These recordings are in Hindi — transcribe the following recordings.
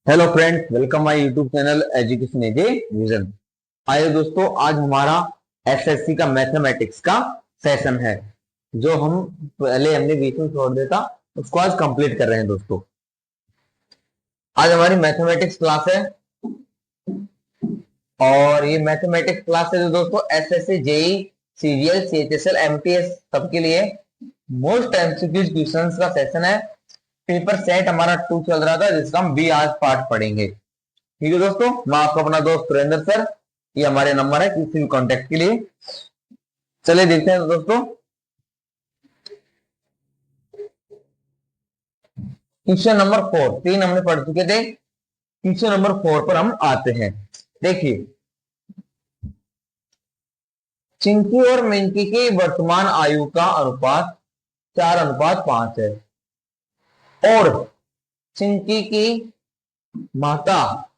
Hello friends, welcome my YouTube channel education as a vision. आइए दोस्तों, आज हमारा एसएससी का मैथमेटिक्स का सेशन है। जो हम पहले हमने बीच में छोड़ दिया था, उसको आज कंप्लीट कर रहे हैं दोस्तों। आज हमारी मैथमेटिक्स क्लास है और ये मैथमेटिक्स क्लास है जो दोस्तों SSC, JE, CGL, CHSL, MTS सबके लिए मोस्ट एमसीक्यूज क्वेश्चंस का सेशन है। पेपर सेट हमारा 2 चल रहा था, जिसका हम भी आज पार्ट पढ़ेंगे। ठीक है दोस्तों, मैं आपको अपना दोस्त सुरेंद्र सर, ये हमारे नंबर है किसी भी कांटेक्ट के लिए। चलिए देखते हैं दोस्तों, क्वेश्चन नंबर 4। 3 हमने पढ़ चुके थे, क्वेश्चन नंबर 4 पर हम आते हैं। देखिए, चिंकी और मिंकी की वर्तमान आयु का अनुपात 4:5 है और चिंकी की माता,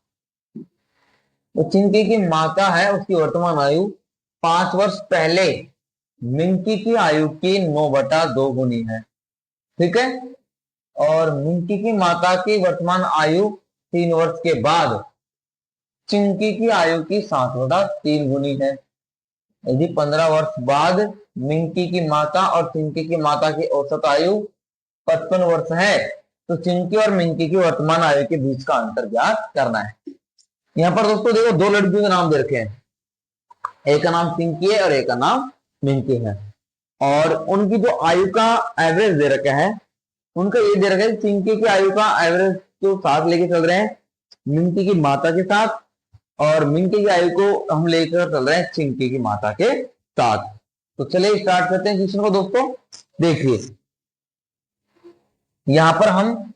तो चिंकी की माता है, उसकी वर्तमान आयु 5 वर्ष पहले मिंकी की आयु की 9/2 गुनी है। ठीक है, और मिंकी की माता की वर्तमान आयु 3 वर्ष के बाद चिंकी की आयु की 7/3 गुनी है। यदि 15 वर्ष बाद मिंकी की माता और चिंकी की माता की औसत आयु 55 वर्ष है, तो चिंकी और मिंकी की वर्तमान आयु के बीच का अंतर ज्ञात करना है। यहाँ पर दोस्तों देखो, 2 लड़कियों के नाम दे रखे हैं, एक का नाम चिंकी है और एक का नाम मिंकी है। और उनकी जो आयु का एवरेज दे रखा है, उनका ये दे रखा है, चिंकी की आयु का एवरेज जो साथ लेके चल रहे हैं मिंकी की माता के साथ, और मिंकी की आयु को हम लेकर चल रहे हैं चिंकी की माता के साथ। तो चलिए स्टार्ट करते हैं क्वेश्चन को दोस्तों। देखिए, यहां पर हम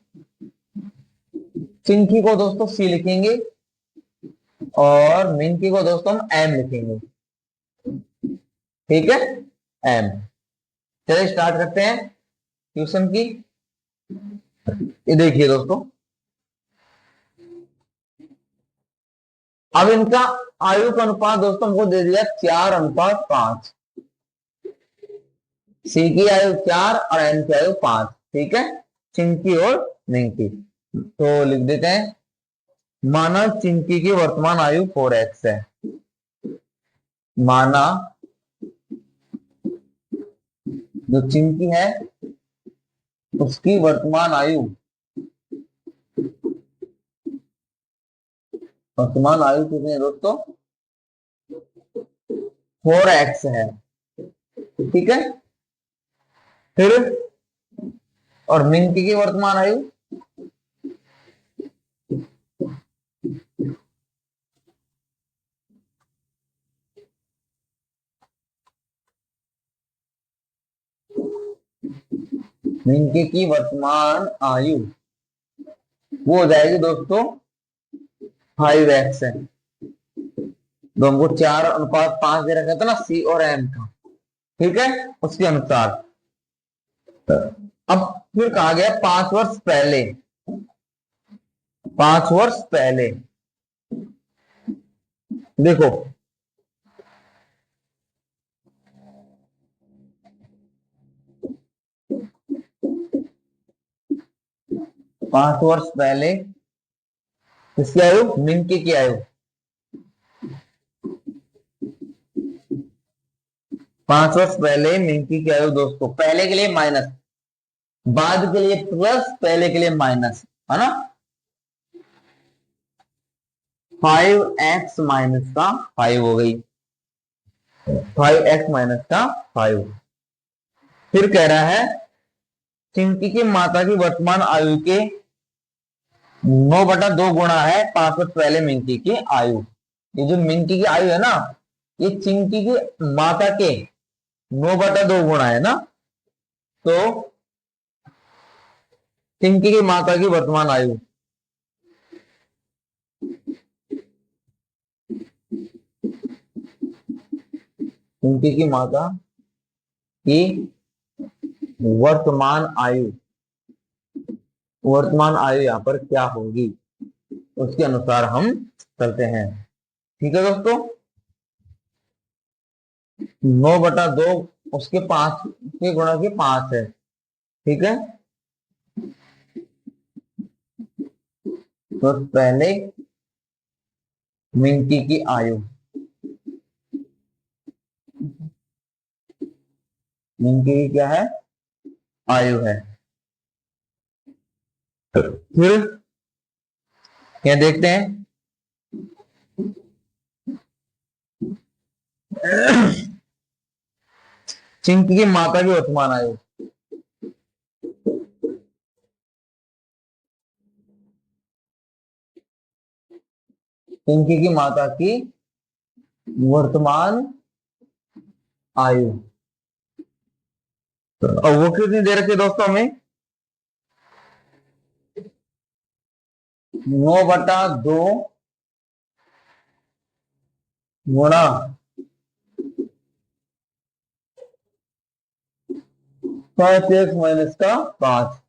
चिंकी को दोस्तों सी लिखेंगे और मिंकी को दोस्तों हम एम लिखेंगे। ठीक है, एम। चलिए स्टार्ट करते हैं क्वेश्चन की। ये देखिए दोस्तों, अब इनका आयु का अनुपात दोस्तों हमको दे दिया 4:5। सी की आयु 4 और एम की आयु 5। ठीक है, चिंकी और मिंकी। तो लिख देते हैं, माना चिंकी की वर्तमान आयु 4x है। माना जो चिंकी है उसकी वर्तमान आयु कितनी है दोस्तों? 4x है। ठीक है, फिर और मिंकी की वर्तमान आयु मिंकी की वर्तमान आयु वो हो जाएगी दोस्तों 5x है। तो हमको 4:5 दे रखा था ना सी और एम का। ठीक है, उसके अनुसार अब फिर कहा गया 5 वर्ष पहले। 5 वर्ष पहले देखो, पांच वर्ष पहले किसकी आयु? मिंकी की आयु। 5 वर्ष पहले मिंकी की आयु दोस्तों, पहले के लिए माइनस, बाद के लिए प्लस, पहले के लिए माइनस, है ना। 5x माइनस का 5 हो गई, 5x माइनस का 5। फिर कह रहा है चिंकी की माता की वर्तमान आयु के 9/2 गुणा है 5 वर्ष पहले मिंकी की आयु। ये जो मिंकी की आयु है ना, ये चिंकी की माता के 9/2 गुणा है ना। तो चिंकी की माता की वर्तमान आयु चिंकी की माता की वर्तमान आयु यहाँ पर क्या होगी, उसके अनुसार हम चलते हैं। ठीक है दोस्तों, 9/2 उसके 5 के गुणा के 5 है। ठीक है, वर्ष पहले मिंकी की आयु, मिंकी की क्या है, आयु है। फिर क्या देखते हैं, चिंकी की माता की वर्तमान आयु, चिंकी की माता की वर्तमान आयु, और वो कितनी दे रखी है दोस्तों हमें, 9/2 गुणा 5x-5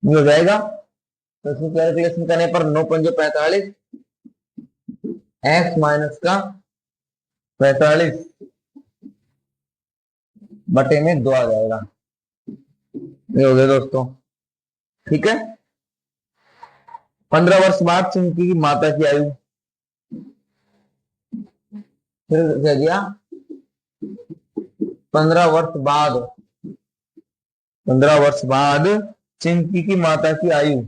ये हो जाएगा। तो इसमें कैलकुलेशन करने पर 9×5 = 45, x-45 बटे में 2 आ जाएगा। ये हो गया दोस्तों, ठीक है। 15 वर्ष बाद चिंकी की माता की आयु, फिर क्या किया, 15 वर्ष बाद, 15 वर्ष बाद चिंकी की माता की आयु,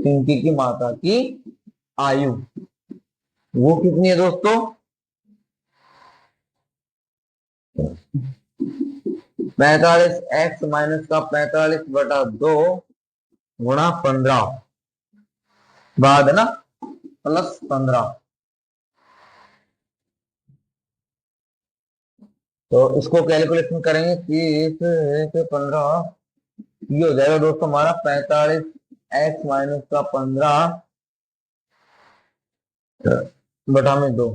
चिंकी की माता की आयु वो कितनी है दोस्तों, 45x-45/2 गुणा 15 बाद ना प्लस 15। तो इसको कैलकुलेशन करेंगे 30 ये हो जाएगा दोस्तों हमारा 45x-15 बटा में 2,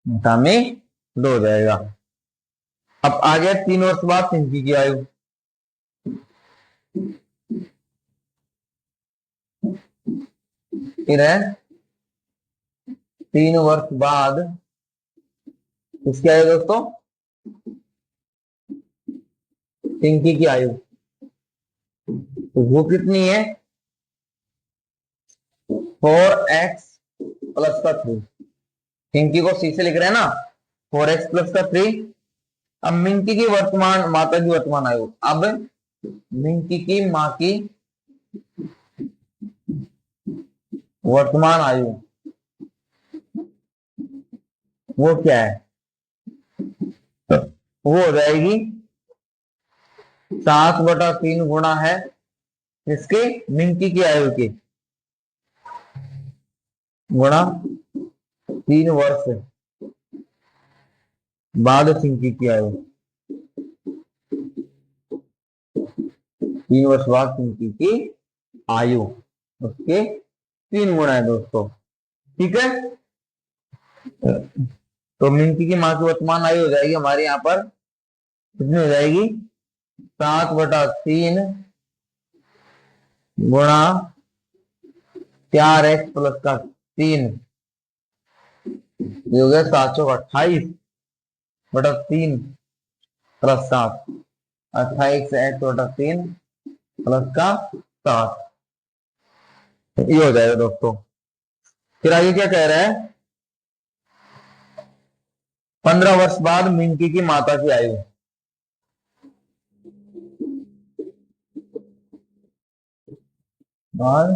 बटा में 2 हो जाएगा। अब आ गया 3 वर्ष बाद चिंकी की आयु, फिर है 3 वर्ष बाद इसकी आयु दोस्तों, चिंकी की आयु वो कितनी है, 4x+3। चिंकी को सी से लिख रहे हैं ना, 4x+3। अब मिंकी की वर्तमान माता की वर्तमान आयु, अब मिंकी की माँ की वर्तमान आयु वो क्या है, वो हो जाएगी 7/3 गुणा है इसके मिंकी की आयु के, गुणा 3 वर्ष बाद चिंकी की आयु, 3 वर्ष बाद चिंकी की आयु उसके 3 गुणा है दोस्तों, ठीक है। तो मिंकी की माँ की वर्तमान आयु हो जाएगी हमारे यहाँ पर कितनी हो जाएगी, 7/3 गुणा 4x+3 ये हो गया 728/3 + 7, 28x/3 + 7 ये हो जाएगा दोस्तों। फिर आगे क्या कह रहा है, 15 वर्ष बाद मिंकी की माता की आयु, और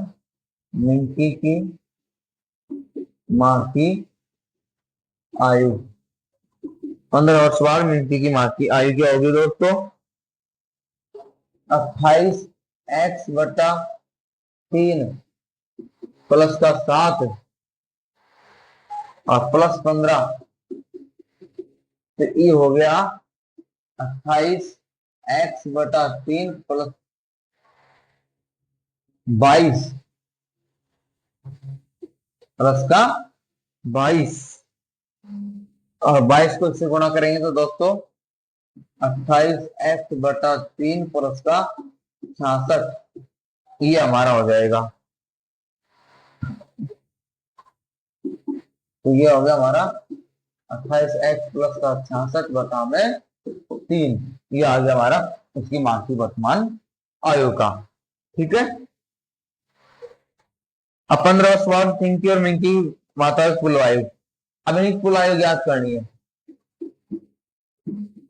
मिंकी की माँ की आयु, 15 वर्ष बाद मिंकी की माँ की आयु क्या होगी दोस्तों, 28x/3 + 7 और +15, तो ये हो गया 28x/3 + 22 +22 और 22 को इससे गुणा करेंगे तो दोस्तों 28x/3 + 66 ये हमारा हो जाएगा। तो ये हो गया हमारा 28x + 66 बटा में 3 ये आ गया हमारा उसकी माँ की वर्तमान आयु का। ठीक है, अब 15 वर्ष बाद पिंकी और मिंकी माता की कुल आयु। अब इनकी कुल आयु ज्ञात करनी है।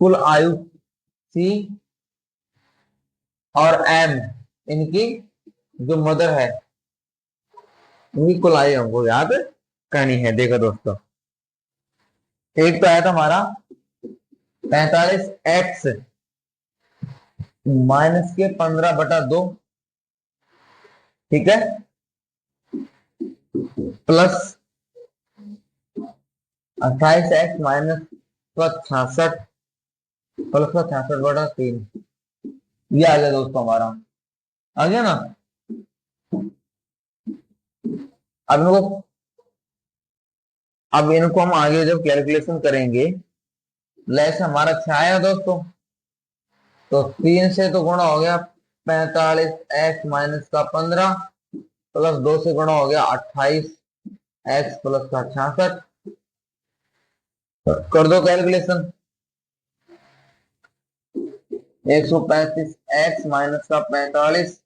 कुल आयु सी और एम, इनकी जो मदर है, इनकी कुल आयु हमको याद करनी है। देखो दोस्तों, एक तो आया था हमारा 45x माइनस के 15/2, ठीक है, प्लस 28x माइनस 66 प्लस 66/3। ये आ गया दोस्तों हमारा, आ गया ना। अब इनको हम आगे जब कैलकुलेशन करेंगे, लेस हमारा 6 आया दोस्तों, तो 3 से तो गुणा हो गया 45x माइनस का 15 प्लस 2 से गुणा हो गया 28x प्लस का 66। कर दो कैलकुलेशन। 135x माइनस का 45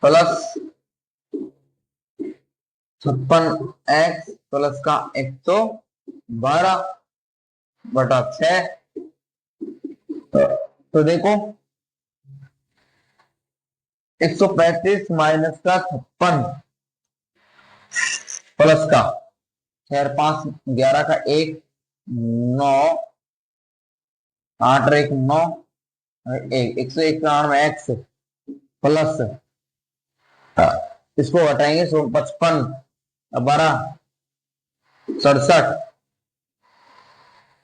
प्लस 56x प्लस का 112/6। तो देखो 135 माइनस का 56 प्लस का 6 5 11 का 1 9 8 1 9 191x प्लस इसको हटाएंगे 55 12 67,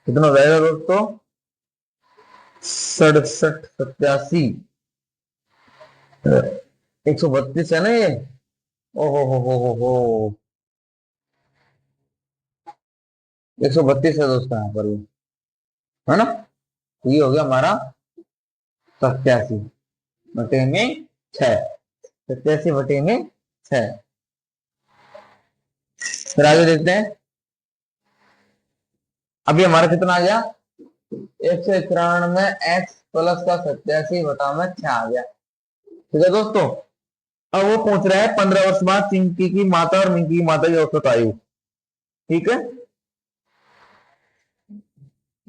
कितना रहेगा दोस्तों? 67 87 132 है ना ये। ओहो हो 132 है दोस्तों यहाँ पर, है ना। ये हो गया हमारा 87/6, 87/6। फिर आगे देखते हैं। अभी हमारा कितना आ गया? 191x प्लस का 87/6 आ गया। ठीक है दोस्तों, अब वो पूछ रहा है 15 वर्ष बाद चिंकी की माता और मिंकी की माता की औसत आयु। ठीक है,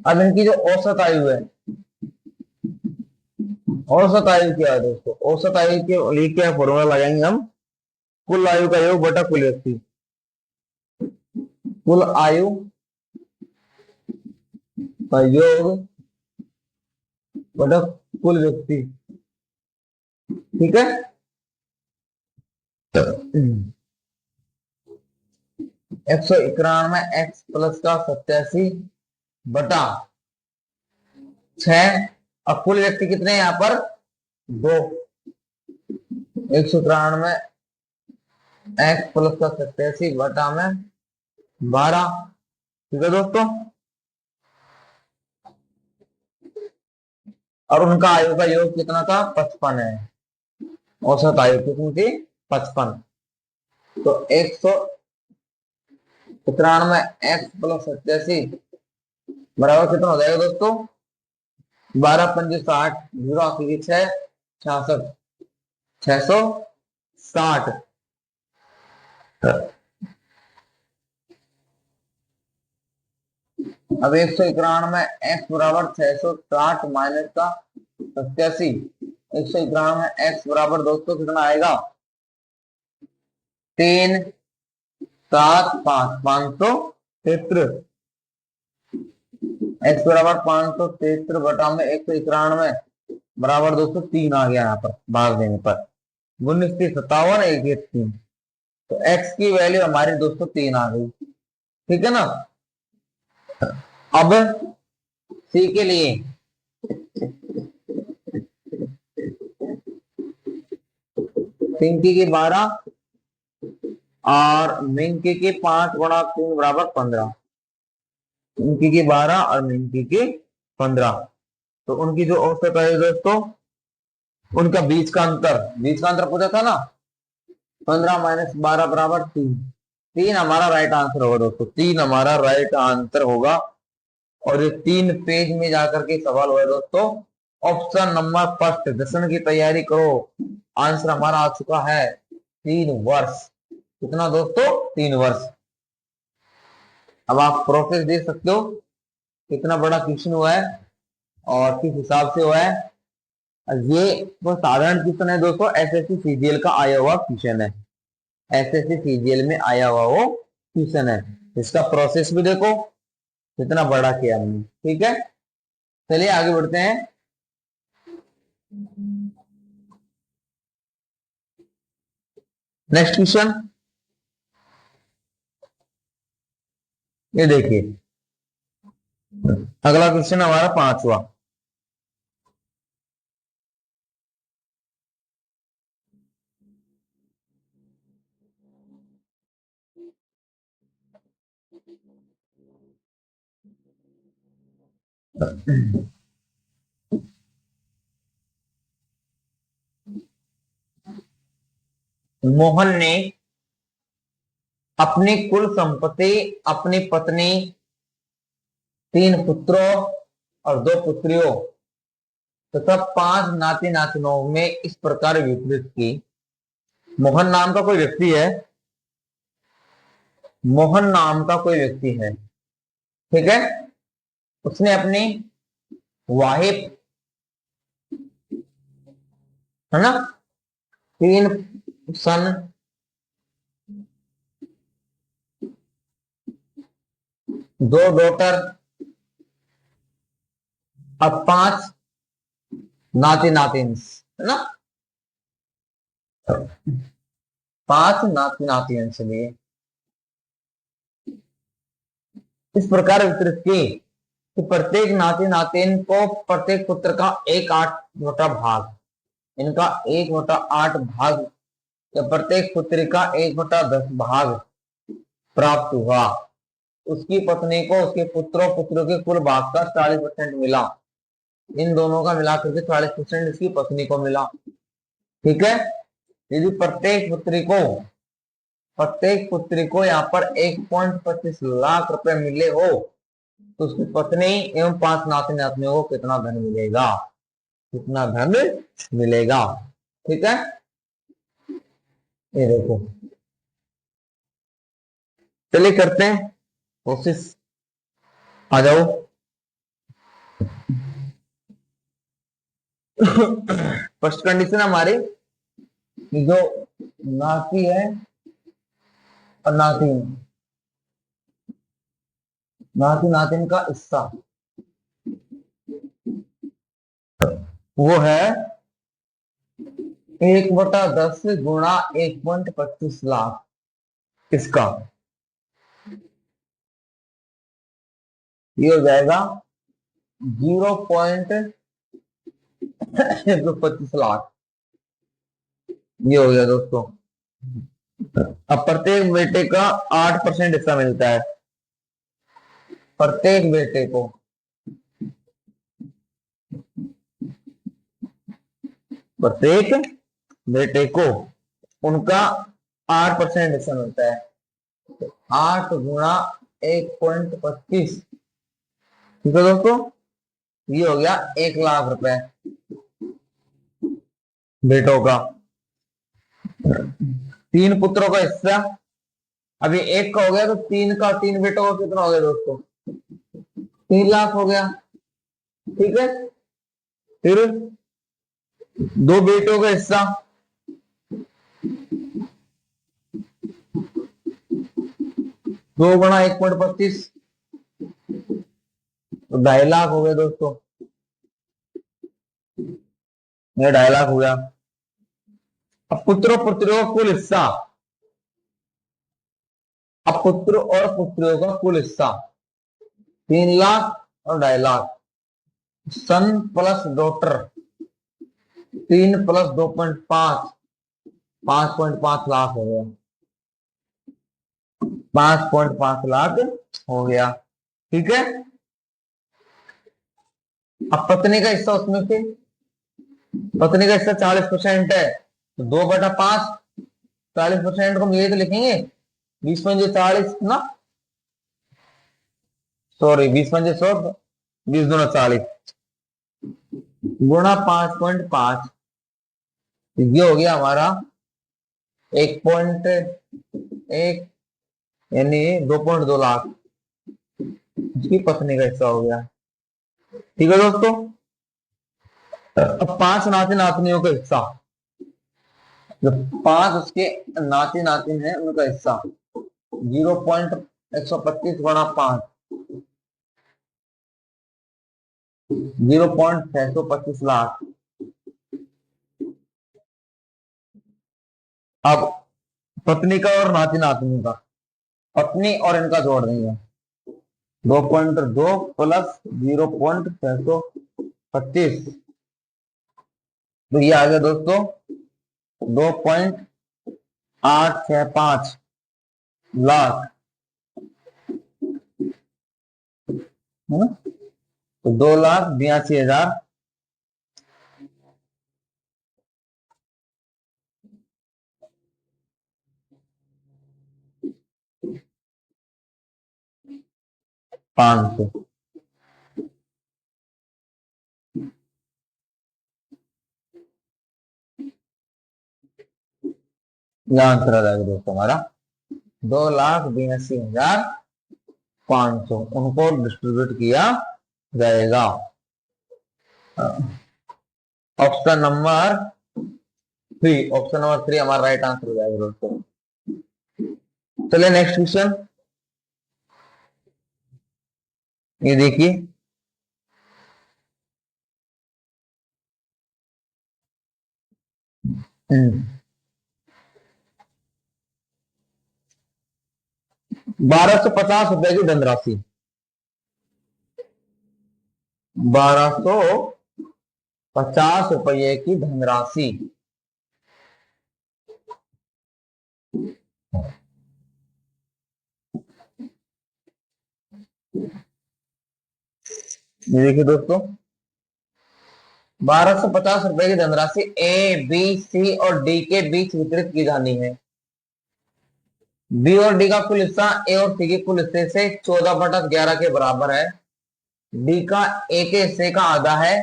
अब इनकी जो औसत आयु है, औसत आयु क्या है दोस्तों? औसत आयु के लिए क्या फॉर्मूला लगाएंगे हम? कुल आयु का योग बटा कुल व्यक्ति। कुल आयु का योग बटा कुल व्यक्ति। ठीक है, 191x प्लस का 87/6। अब कुल व्यक्ति कितने हैं यहाँ पर? 2। 191x प्लस का 87/12। ठीक है दोस्तों, और उनका आयु का योग कितना था? 55 है। औसत आयु कितनी थी? 55। तो 193x प्लस 87 बराबर कितना हो जाएगा दोस्तों? 12 5 60 0 आखिरी 6 66 660। अब 191x बराबर 660 माइनस का 87। 191x बराबर दोस्तों कितना आएगा? 3 7 5 573। x बराबर 573/191 बराबर दोस्तों 3 आ गया यहाँ पर भाग देने पर। 19 3 57 1 1 3। तो x की वैल्यू हमारी दोस्तों 3 आ गई। ठीक है ना। अब सी के लिए पिंकी की 12 और मिंकी की 5 गुणा 3 बराबर 15। पिंकी की 12 और मिंकी की 15। तो उनकी जो औसत है दोस्तों, उनका बीच का अंतर पूछा था ना। 15 माइनस 12 बराबर 3। 3 हमारा राइट आंसर होगा दोस्तों, 3 हमारा राइट आंसर होगा। और ये 3 पेज में जाकर के सवाल हुआ दोस्तों, ऑप्शन नंबर फर्स्ट, दसवीं की तैयारी करो। आंसर हमारा आ चुका है 3 वर्ष। कितना दोस्तों? 3 वर्ष। अब आप प्रोसेस देख सकते हो कितना बड़ा क्वेश्चन हुआ है और किस हिसाब से हुआ है। ये वो साधारण क्वेश्चन है दोस्तों, एसएससी सीजीएल का आया हुआ क्वेश्चन है। एसएससी सीजीएल में आया हुआ वो क्वेश्चन है। इसका प्रोसेस भी देखो कितना बड़ा किया हमने। ठीक है, चलिए आगे बढ़ते हैं। नेक्स्ट क्वेश्चन ये देखिए, अगला क्वेश्चन हमारा 5वां। मोहन ने अपनी कुल संपत्ति अपनी पत्नी, 3 पुत्रों और 2 पुत्रियों तथा 5 नाती नातिनों में इस प्रकार वितरित की। मोहन नाम का कोई व्यक्ति है, मोहन नाम का कोई व्यक्ति है, ठीक है। उसने अपनी वाहिफ, है ना, 3 सन, 2 डॉटर और 5 नाती नातिन, है ना, 5 नाती नातिन से लिए इस प्रकार वितरित की कि प्रत्येक नाती नातिन को प्रत्येक पुत्र का 1/8 भाग, इनका 1/8 भाग या प्रत्येक पुत्री का 1/10 भाग प्राप्त हुआ। उसकी पत्नी को उसके पुत्रों पुत्रों के कुल भाग का 40% मिला। इन दोनों का मिलाकर के 40% इसकी पत्नी को मिला। ठीक है, यदि प्रत्येक पुत्री को यहाँ पर 1.25 लाख रुपए मिले हो तो उसकी पत्नी एवं 5 नाती नातनियों को कितना धन मिलेगा, कितना धन मिलेगा। ठीक है, ये देखो, चलिए करते हैं कोशिश, आ जाओ। फर्स्ट कंडीशन हमारी जो नाती है और नातिन, नाती नातिन का हिस्सा वो है 1/10 गुणा 1.25 लाख। इसका ये हो जाएगा 0.25 लाख। ये हो गया दोस्तों। अब प्रत्येक बेटे का 8% हिस्सा मिलता है, प्रत्येक बेटे को, प्रत्येक बेटे को उनका 8% हिस्सा मिलता है। तो 8 गुणा 1.25, ठीक है दोस्तों, ये हो गया 1 लाख रुपए बेटों का। 3 पुत्रों का हिस्सा, अभी 1 का हो गया तो 3 का, 3 बेटों का कितना हो गया दोस्तों? 3 लाख हो गया। ठीक है, फिर 2 बेटों का हिस्सा, 2 गुणा 1.25 तो 2.5 लाख हो गए दोस्तों, ये 2.5 लाख हो गया। अब पुत्रों पुत्रियों का कुल हिस्सा, अब पुत्र और पुत्रियों का कुल हिस्सा 3 लाख और 2.5 लाख। सन प्लस डॉटर 3 प्लस 2.5, 5.5 लाख हो गया, 5.5 लाख हो गया। ठीक है, अब पत्नी का हिस्सा, उसमें से पत्नी का हिस्सा 40% है तो 2/5, 40% को हम ये तो लिखेंगे 20×40 ना, सॉरी 20×100, 20×2 40, गुणा 5.5, ये हो गया हमारा 1.1 यानी 2.2 लाख, इसकी पत्नी का हिस्सा हो गया। ठीक है दोस्तों, अब 5 नाती नातनियों का हिस्सा, जो 5 उसके नाती नातिन है उनका हिस्सा 0.125 गुणा 5, 0.625 लाख। अब पत्नी का और नाती नातनी का, पत्नी और इनका जोड़ देंगे, 2.2 प्लस 0.625, तो ये आ गया दोस्तों 2.865 लाख, है ना। तो 2,82,000 500। यह आंसर आ जाएगा दोस्तों हमारा 2,82,500 उनको डिस्ट्रीब्यूट किया जाएगा। ऑप्शन नंबर 3, ऑप्शन नंबर 3 हमारा राइट आंसर हो जाएगा दोस्तों। चलिए नेक्स्ट क्वेश्चन, ये देखिए, हम्म 1,250 रुपए की धनराशि, 1,250 रुपये की धनराशि ये देखिए दोस्तों, 1,250 रुपए की धनराशि ए, बी, सी और डी के बीच वितरित की जानी है। बी और डी का कुल हिस्सा ए और सी के कुल हिस्से से 14/11 के बराबर है। डी का ए के हिस्से का आधा है,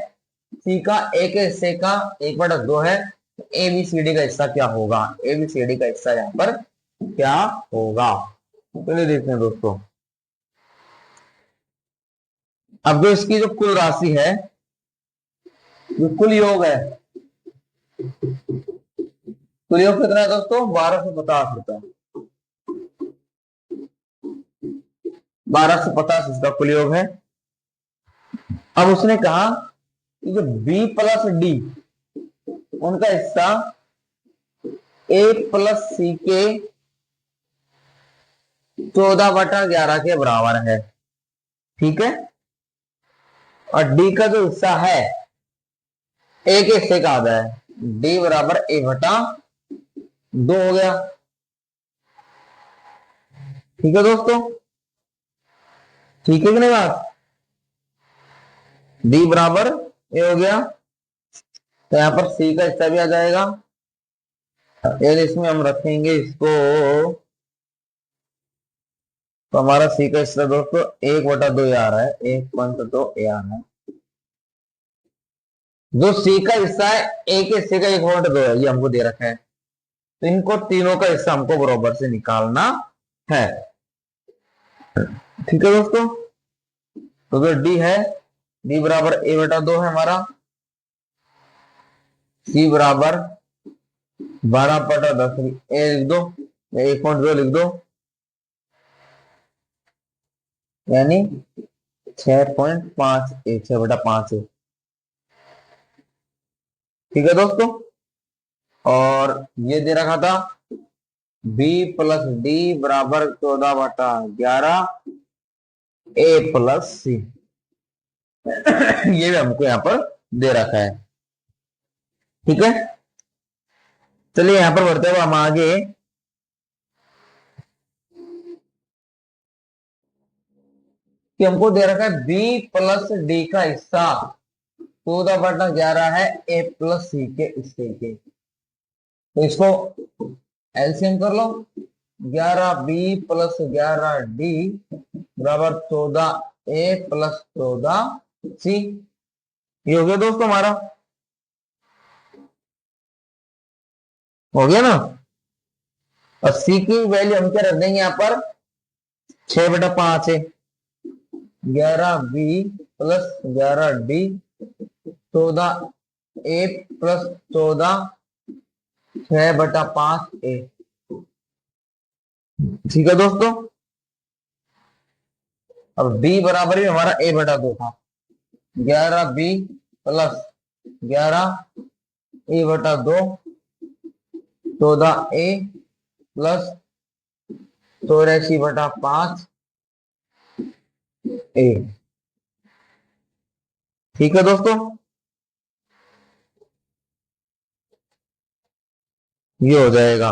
सी का ए के हिस्से का 1/2 है। ए बी सी डी का हिस्सा क्या होगा, ए बी सी डी का हिस्सा यहाँ पर क्या होगा, चलिए देखते हैं दोस्तों। अब जो इसकी जो कुल राशि है, जो कुल योग है, कुल योग कितना है दोस्तों, 1,250 रुपए, 1,250 इसका कुल योग है। अब उसने कहा कि जो बी प्लस डी उनका हिस्सा ए प्लस सी के 14/11 के बराबर है। ठीक है, और डी का जो हिस्सा है ए के हिस्से का आधा है, डी बराबर A/2 हो गया। ठीक है दोस्तों, ठीक है कि नहीं बात, डी बराबर ए हो गया, तो यहां पर सी का हिस्सा भी आ जाएगा। यानी इसमें हम रखेंगे इसको, तो हमारा सी का हिस्सा दोस्तों 1/2 आ रहा है, 1.2 आ रहा है। जो सी का हिस्सा है ए के हिस्से का 1/2 है, ये हमको दे रखा है, तो इनको तीनों का हिस्सा हमको बराबर से निकालना है। ठीक है दोस्तों, तो जो डी है, डी बराबर A/2 है हमारा, सी बराबर 12/10 ए लिख दो, 1.2 लिख दो, यानी 6.5 ए, 6/5 है। ठीक है दोस्तों, और ये दे रखा था बी प्लस डी बराबर 14/11 ए प्लस सी, ये भी हमको यहाँ पर दे रखा है। ठीक है, चलिए यहां पर बढ़ते हुए हम आगे, कि हमको दे रखा है बी प्लस डी का हिस्सा 14/11 है ए प्लस सी के हिस्से के, तो इसको एलसीएम कर लो, 11b प्लस 11d बराबर 14a प्लस 14c। ये हो गया दोस्तों हमारा, हो गया ना। और सी की वैल्यू हम क्या रख देंगे यहाँ पर, 6/5 है, 11b plus 11d, 14a plus 14, 6/5a। ठीक है दोस्तों। अब b बराबर ही हमारा a/2 था, 11b plus 11a/2, 14a plus 84/5 ए। ठीक है दोस्तों, ये हो जाएगा।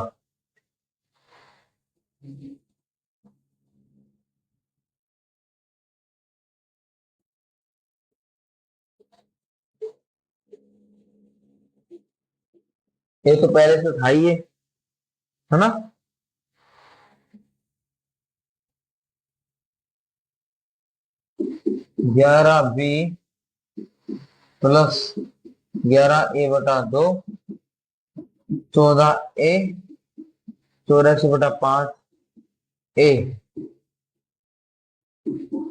ये तो पहले से था ही है ना। 11b प्लस 11a/2, 14a, 84/5 ए,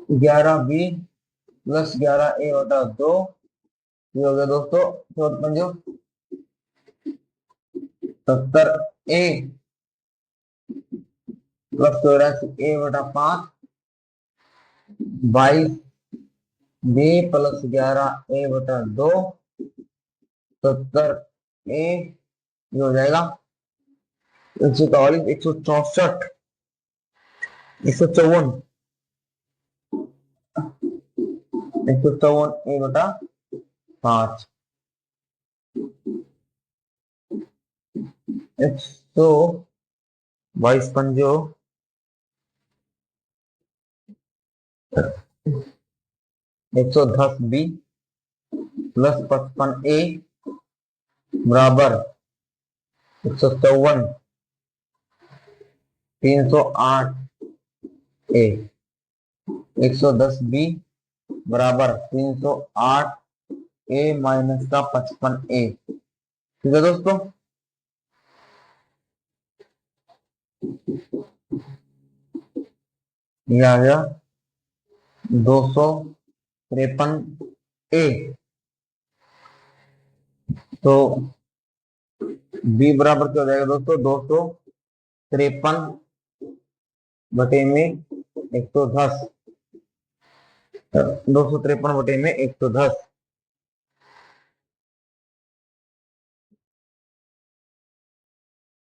11b प्लस 11a/2, ये हो गया दोस्तों 70a plus 84a/5, 22b plus 11a/2, 70a, ये हो जाएगा 144, 164, 154, 154a/5, 122 110b प्लस 55a बराबर 154, 308 ए, 110b बराबर 308 ए माइनस का 55 ए। ठीक है दोस्तों, ये आ गया 253 ए। तो b बराबर क्या हो जाएगा दोस्तों, 253/110, 253/110,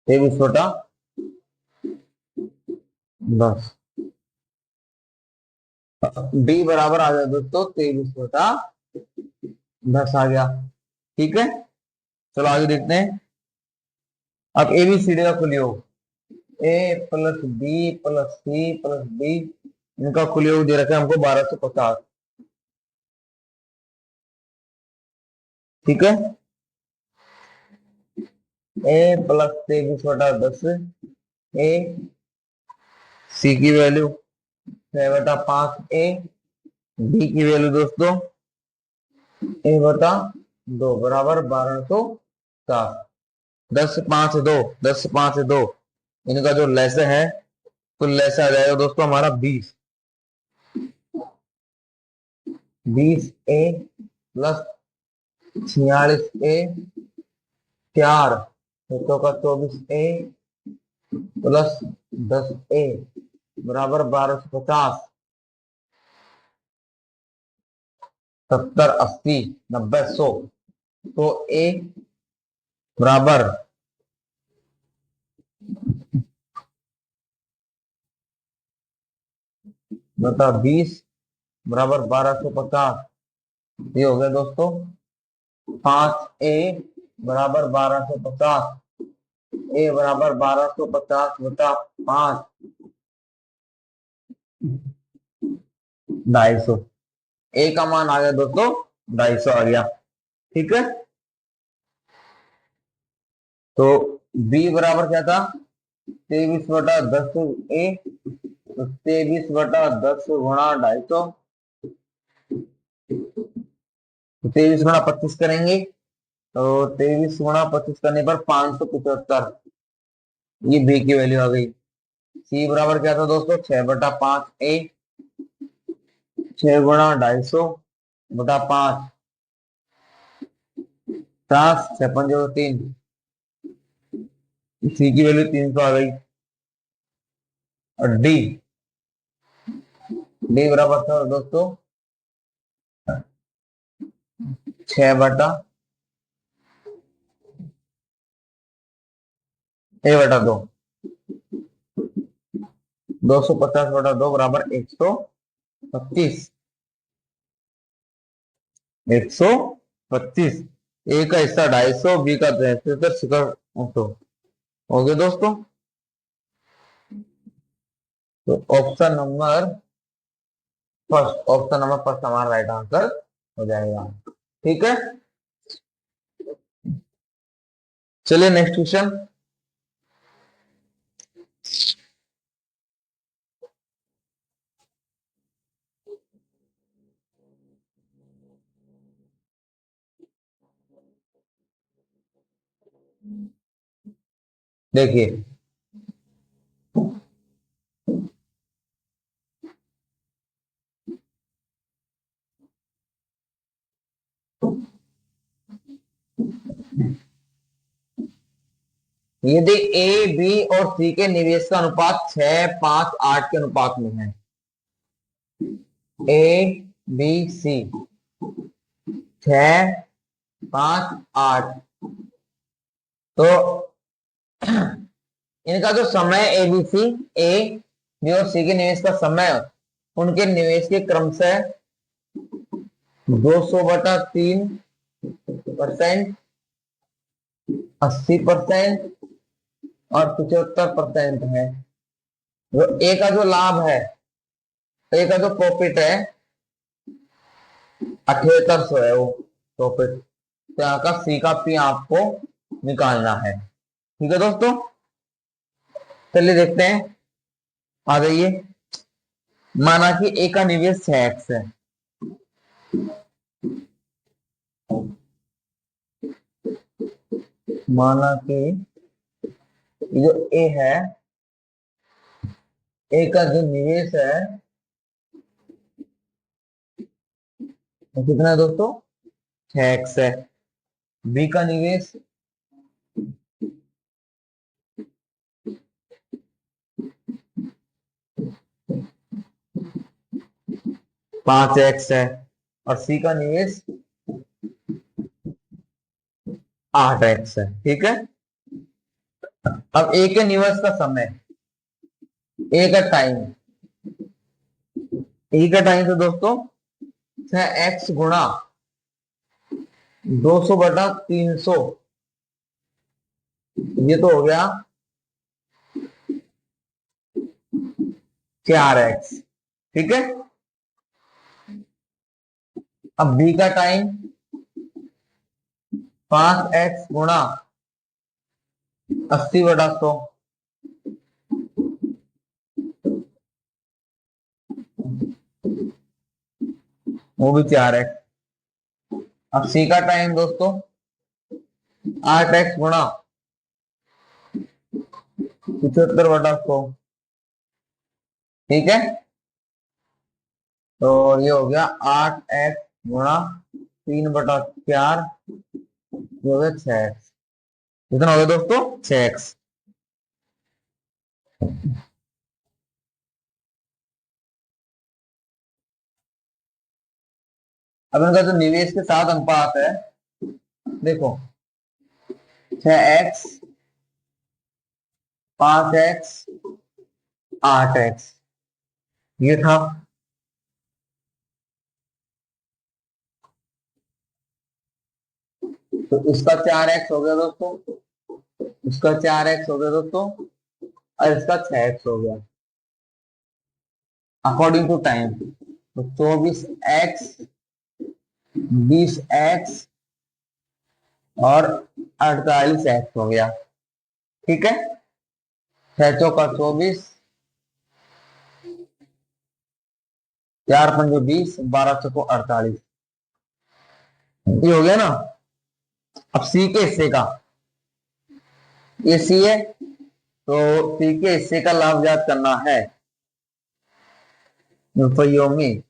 23/10। डी बराबर आ गया दोस्तों 23/10 आ गया। ठीक है, चलो आगे देखते हैं। अब एबीसीडी का कुलयोग, A plus B plus C plus D, इनका कुलयोग दे रखा है हमको 1250। ठीक है, ए प्लस 23/10, ए, सी की वैल्यू 6/5 ए, डी की वैल्यू दोस्तों a/2 बराबर 1260। 10 से 5 है 2, 10 से 5 है 2, इनका जो लैसा है तो लैसा आ जाएगा दोस्तों हमारा 20, 20a प्लस 46a, 4 का 24a प्लस 10a बराबर 1250। 70, 80, 90, 100, तो a बराबर बता 20 बराबर 1250। ये हो गया दोस्तों 5a बराबर 1250, ए बराबर 1250/5, 250। ए का मान आ गया दोस्तों 250 आ गया। ठीक है, तो बी बराबर क्या था, 23/10 ए, तो 23/10 गुणा 250, तो 23 गुणा 25 करेंगे, तो 23 गुणा 25 करने पर 575, ये बी की वैल्यू आ गई। सी बराबर क्या था दोस्तों, 6/5 ए, 6 गुणा 250/5, 6×5 = 3, सी की वैल्यू 300 आ गई। और डी, डी बराबर था दोस्तों 6/A/2, 250/2 बराबर 125, 125। ए का हिस्सा 250, बी का 73, सी का 100 हो गया दोस्तों। तो ऑप्शन नंबर फर्स्ट हमारा राइट आंसर हो जाएगा। ठीक है, चलिए नेक्स्ट क्वेश्चन। देखिए, यदि ए, बी और सी के निवेश का अनुपात 6:5:8 के अनुपात में है, ए, बी, सी 6:5:8, तो इनका जो समय एबीसी, ए, बी और सी के निवेश का समय, उनके निवेश के क्रमशः 200/3%, 80% और 75% है। जो ए का जो लाभ है, ए का जो प्रॉफिट है 7800 है वो प्रॉफिट। तो यहाँ का सी का पी आपको निकालना है। ठीक है दोस्तों, चलिए देखते हैं, आ जाइए। माना कि ए का निवेश 6x है, माना कि जो ए है, ए का जो निवेश है वो कितना है दोस्तों, 6x है। बी का निवेश 5x है और सी का निवेश 8x है। ठीक है, अब ए के निवेश का समय, ए का टाइम, ए का टाइम तो दोस्तों 6x गुणा 200/300, ये तो हो गया 4x। ठीक है, अब बी का टाइम 5x गुणा 80/100, वो भी 4x। अब सी का टाइम दोस्तों 8x गुणा 75/100। ठीक है, तो ये हो गया 8x गुणा 3/4, ये हो गया 6x। कितना हो गया दोस्तों, 6x। अब इनका जो निवेश के साथ अनुपात है, देखो 6x, 5x, 8x, ये था। तो इसका 4x हो गया दोस्तों, इसका 4x हो गया दोस्तों, और इसका 6x हो गया अकॉर्डिंग टू टाइम। तो 24x, 20x और 48x हो गया। ठीक है, 6×4 = 24, 4×5 = 20, 12×6 = 48। ये हो गया ना। अब सी के हिस्से का, ये सी है, तो सी के हिस्से का लाभ याद करना है रुपयों में।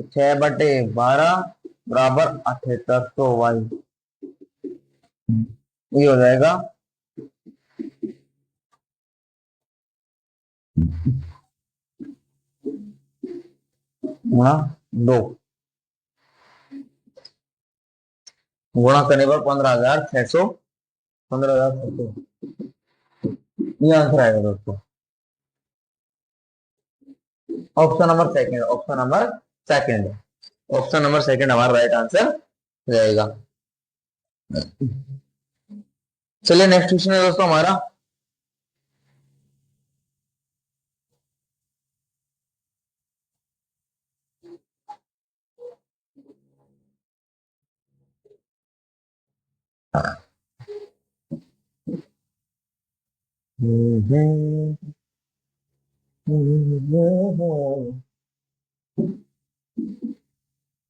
6/12 बराबर 7800 वाई, ये हो जाएगा 2 गुणा करने पर 15,600, 15,600, ये आंसर आएगा दोस्तों। Option number second, option number second, option number second हमारा राइट आंसर रहेगा। चलिए नेक्स्ट क्वेश्चन है दोस्तों हमारा।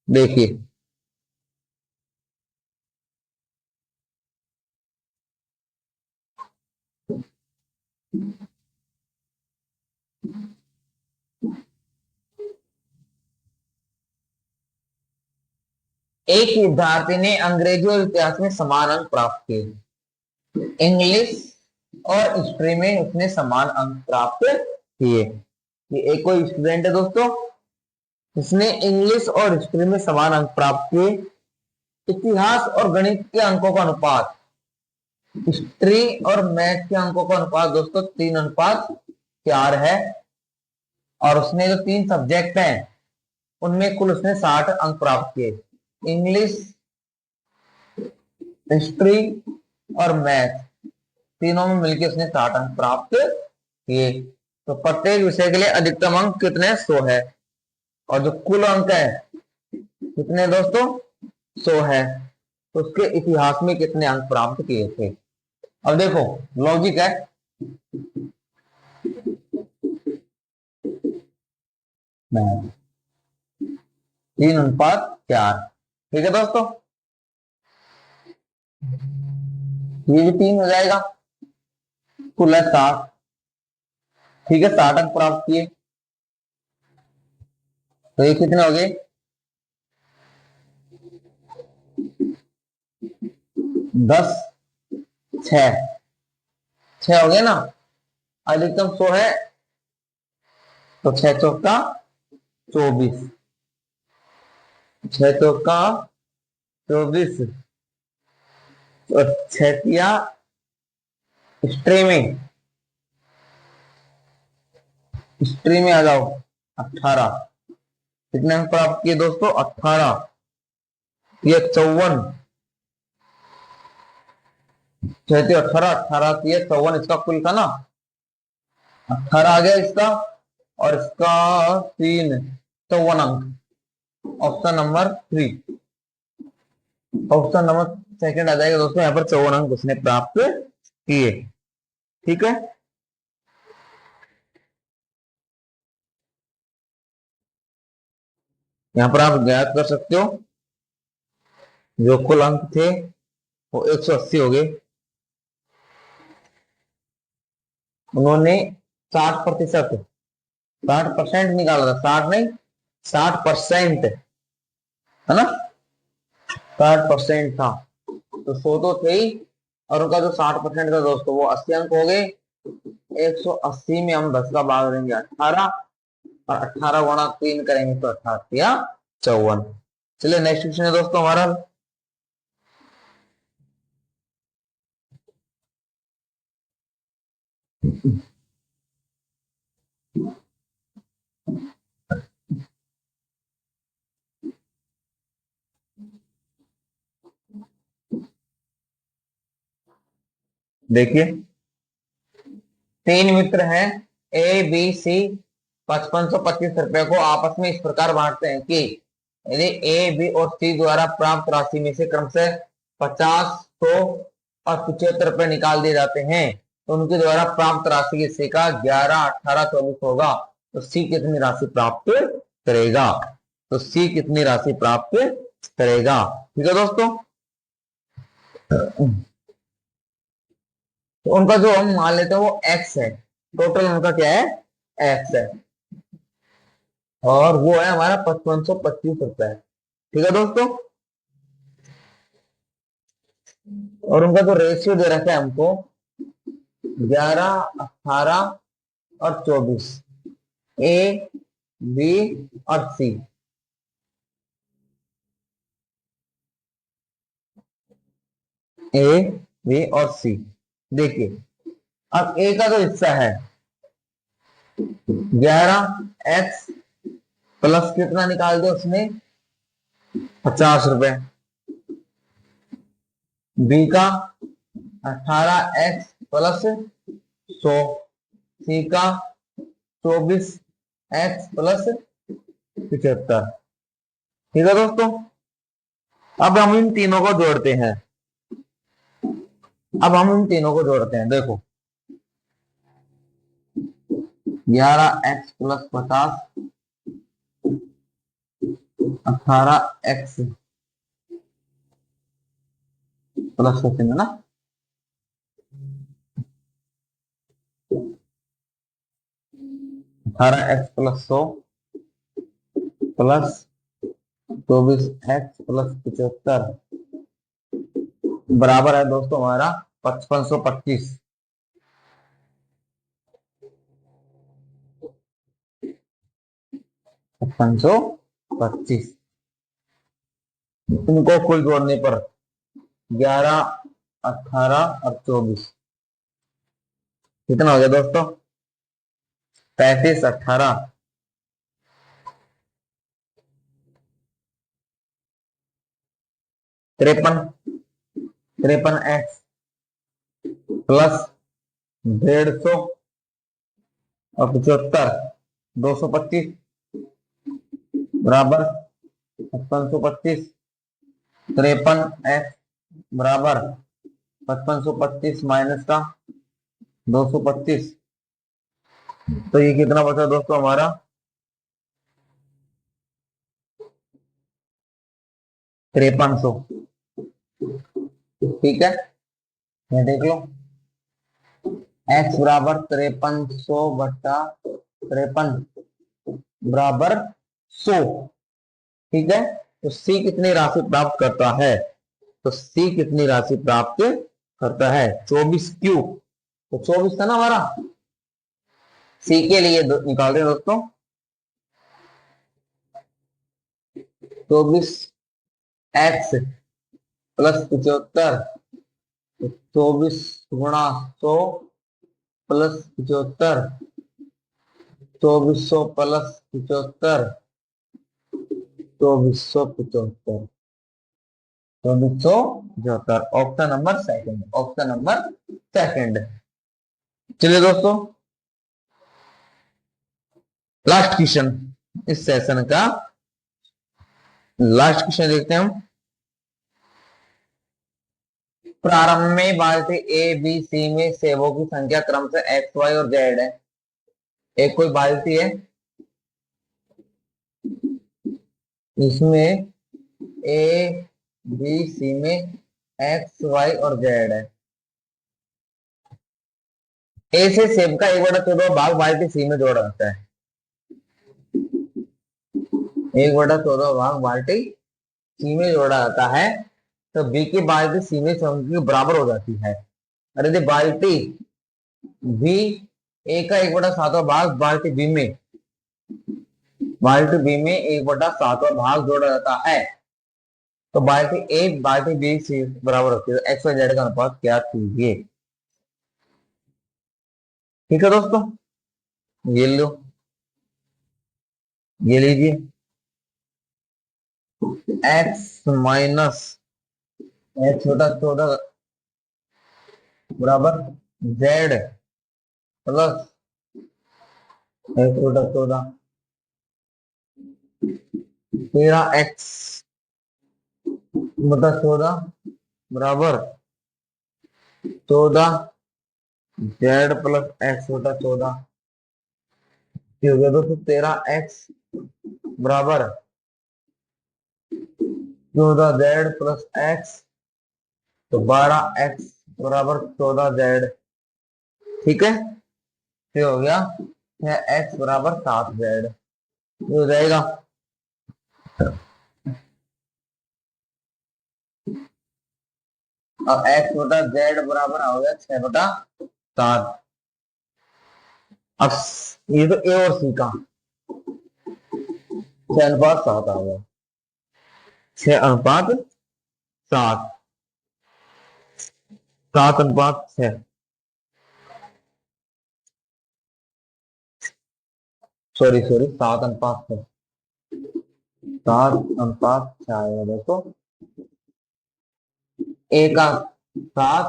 देखिए, एक विद्यार्थी ने अंग्रेजी और इतिहास में समान अंक प्राप्त किए। इंग्लिश और हिस्ट्री में उसने समान अंक प्राप्त किए। ये एक कोई स्टूडेंट है दोस्तों, उसने इंग्लिश और हिस्ट्री में समान अंक प्राप्त किए। इतिहास और गणित के अंकों का अनुपात, हिस्ट्री और मैथ के अंकों का अनुपात दोस्तों 3:4 है। और उसने जो 3 सब्जेक्ट हैं उनमें कुल उसने 60 अंक प्राप्त किए। इंग्लिश, हिस्ट्री और मैथ, तीनों में मिलकर उसने 60 अंक प्राप्त किए। तो प्रत्येक विषय के लिए अधिकतम अंक कितने, 100 है। और जो कुल अंक है कितने दोस्तों, 100 है। तो उसके इतिहास में कितने अंक प्राप्त किए थे। अब देखो लॉजिक है, नहीं 3:4, ठीक है दोस्तों। ये भी 3 हो जाएगा, कुल है 60, ठीक है। 60 अंक प्राप्त किए, तो ये कितने हो गए, 10, 6 हो गए ना। अधिकतम 100 है, तो 6 चौका 24, 6 चौका 24, और 6 किया स्ट्रीमिंग, हिस्ट्री में आ जाओ 18, कितने अंक प्राप्त किए दोस्तों, 18, ये 54, 18, 18 किए 54, इसका कुल का ना 18 आ गया इसका, और इसका 3, 54 अंक। Option number 3, option number second आ जाएगा दोस्तों। यहाँ पर 54 अंक उसने प्राप्त किए, ठीक है। यहाँ पर आप ज्ञात कर सकते हो, जो कुल अंक थे वो 180 हो गए। उन्होंने 60%, 60% निकाला था, 60 नहीं 60% है ना, 60% था। तो 100 तो थे ही, और उनका जो 60% था दोस्तों वो 80 अंक हो गए। 180 में हम 10 का भाग देंगे 18, और 18 गुणा 3 करेंगे तो 18 या 54। चलिए नेक्स्ट क्वेश्चन है दोस्तों हमारा। देखिए 3 मित्र हैं ए बी सी, 5525 रुपए को आपस में इस प्रकार बांटते हैं कि यदि ए बी और सी द्वारा प्राप्त राशि में से क्रमशः 50, 100 और 75 रुपए निकाल दिए जाते हैं, तो उनके द्वारा प्राप्त राशि के हिस्से का 11, 18, 24 होगा। तो सी कितनी राशि प्राप्त करेगा, तो सी कितनी राशि प्राप्त करेगा। ठीक है दोस्तों। तो उनका जो हम मान लेते हैं वो एक्स है, टोटल उनका क्या है, एक्स है, और वो है हमारा 5525 रुपए। ठीक है दोस्तों। और उनका जो रेशियो दे रखा है हमको 11, 18 और 24, ए, बी और सी। ए, बी और सी। देखिए, अब ए का जो हिस्सा है 11x प्लस कितना निकाल दो उसमें 50 रुपए, बी का 18x प्लस 100, सी का 24x प्लस 75। ठीक है दोस्तों। अब हम इन तीनों को जोड़ते हैं। देखो 11x प्लस 50, 18x प्लस 15 है ना, 18x plus 100 plus 24x plus 75 बराबर है दोस्तों हमारा 5525। 5525 इनको कुल जोड़ने पर 11, 18 और 24 कितना हो गया दोस्तों, 35, 18, 53, 53x प्लस 150 और 75, 225 बराबर 5525। 53x बराबर 5525 माइनस का 225, तो ये कितना बचा दोस्तों हमारा 5300। ठीक है, ये देख लो, x बराबर 5300 बटा 53 बराबर 100। ठीक है, तो c कितनी राशि प्राप्त करता है, तो c कितनी राशि प्राप्त करता है 24 क्यूब। तो 24 था ना हमारा, c के लिए निकाल रहे हैं दोस्तों, 24x प्लस 75, 24 गुणा 100 plus 75, 2400 plus 75, 2475, 2475। Option number second, option number second. चलिए दोस्तों, लास्ट क्वेश्चन, इस सेशन का लास्ट क्वेश्चन देखते हैं हम। प्रारंभ में बाल्टी ए बी सी में सेबों की संख्या क्रम से एक्स वाई और जेड है। एक कोई बाल्टी है, इसमें ए बी सी में एक्स वाई और जेड है। ए से सेब का 1/14 भाग बाल्टी सी में जोड़ा जाता है। 1/14 भाग बाल्टी सी में जोड़ा जाता है, तो बी की बाल्टी सी में संख्या बराबर हो जाती है। अरे यदि बाल्टी बी ए का 1/7 भाग बाल्टी बी में 1/7 भाग जोड़ा जाता है, तो बाल्टी ए बाल्टी बी सी बराबर होती है। तो एक्स वाई जेड का अनुपात क्या कीजिए। ठीक है दोस्तों, ये लो, ये लीजिए, एक्स माइनस एक्स बटा 14 बराबर जेड प्लस एक्स बटा 14, 13x बटा 14 बराबर 14 जेड प्लस एक्स बटा 14। हो गया दोस्तों 13x बराबर 14z प्लस एक्स, तो 12x बराबर 14z। ठीक है, ये हो गया 6x बराबर 7z। ये हो जाएगा। अब x बटा z बराबर हो गया 6/7। अब ये तो a और c का 6:7 आ गया, 6:7, 7:6। सॉरी 7:6, 7:6 आएगा। देखो a का 7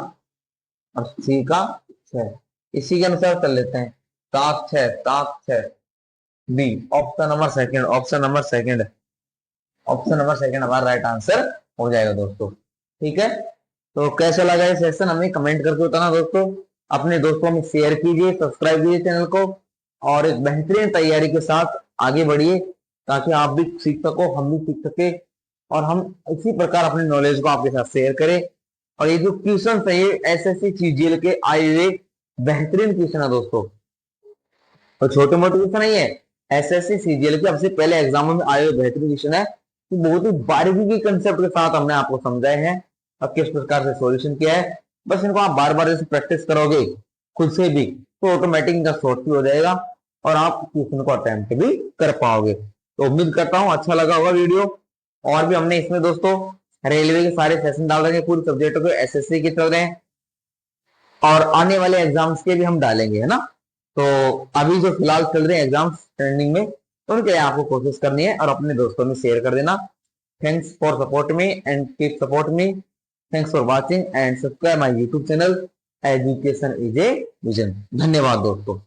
और c का 6, इसी के अनुसार कर लेते हैं। 7-6, 7-6 B, option number second, option number second, option number second हमारा राइट आंसर हो जाएगा दोस्तों। ठीक है, तो कैसा लगा ये सेशन हमें कमेंट करके बताना दोस्तों। अपने दोस्तों में शेयर कीजिए, सब्सक्राइब कीजिए चैनल को, और एक बेहतरीन तैयारी के साथ आगे बढ़िए, ताकि आप भी सीख सको, हम भी सीख सके, और हम इसी प्रकार अपने नॉलेज को आपके साथ शेयर करें। और ये जो क्वेश्चन है ये एसएससी सीजीएल के आए हुए बेहतरीन क्वेश्चन है दोस्तों, तो छोटे मोटे क्वेश्चन नहीं है। एसएससी सीजीएल के सबसे पहले एग्जामों में आए हुए बेहतरीन क्वेश्चन है, तो बहुत ही बारीकी की कंसेप्ट के साथ हमने आपको समझाए हैं और किस प्रकार से सॉल्यूशन किया है। बस इनको आप बार बार जैसे प्रैक्टिस करोगे खुद से भी, तो ऑटोमेटिक इनका शॉर्ट भी हो जाएगा और आप क्वेश्चन को अटेम्प्ट भी कर पाओगे। तो उम्मीद करता हूँ अच्छा लगा होगा वीडियो। और भी हमने इसमें दोस्तों रेलवे के सारे सेशन डाल रहे हैं, पूरी सब्जेक्टों के एसएससी के चल रहे हैं, और आने वाले एग्जाम्स के भी हम डालेंगे, है ना। तो अभी जो फिलहाल चल रहे हैं एग्जाम्स ट्रेंडिंग में, तो उनके लिए आपको कोशिश करनी है और अपने दोस्तों में शेयर कर देना। Thanks for support me and keep support me. Thanks for watching and subscribe my YouTube channel education is a vision. धन्यवाद दोस्तों।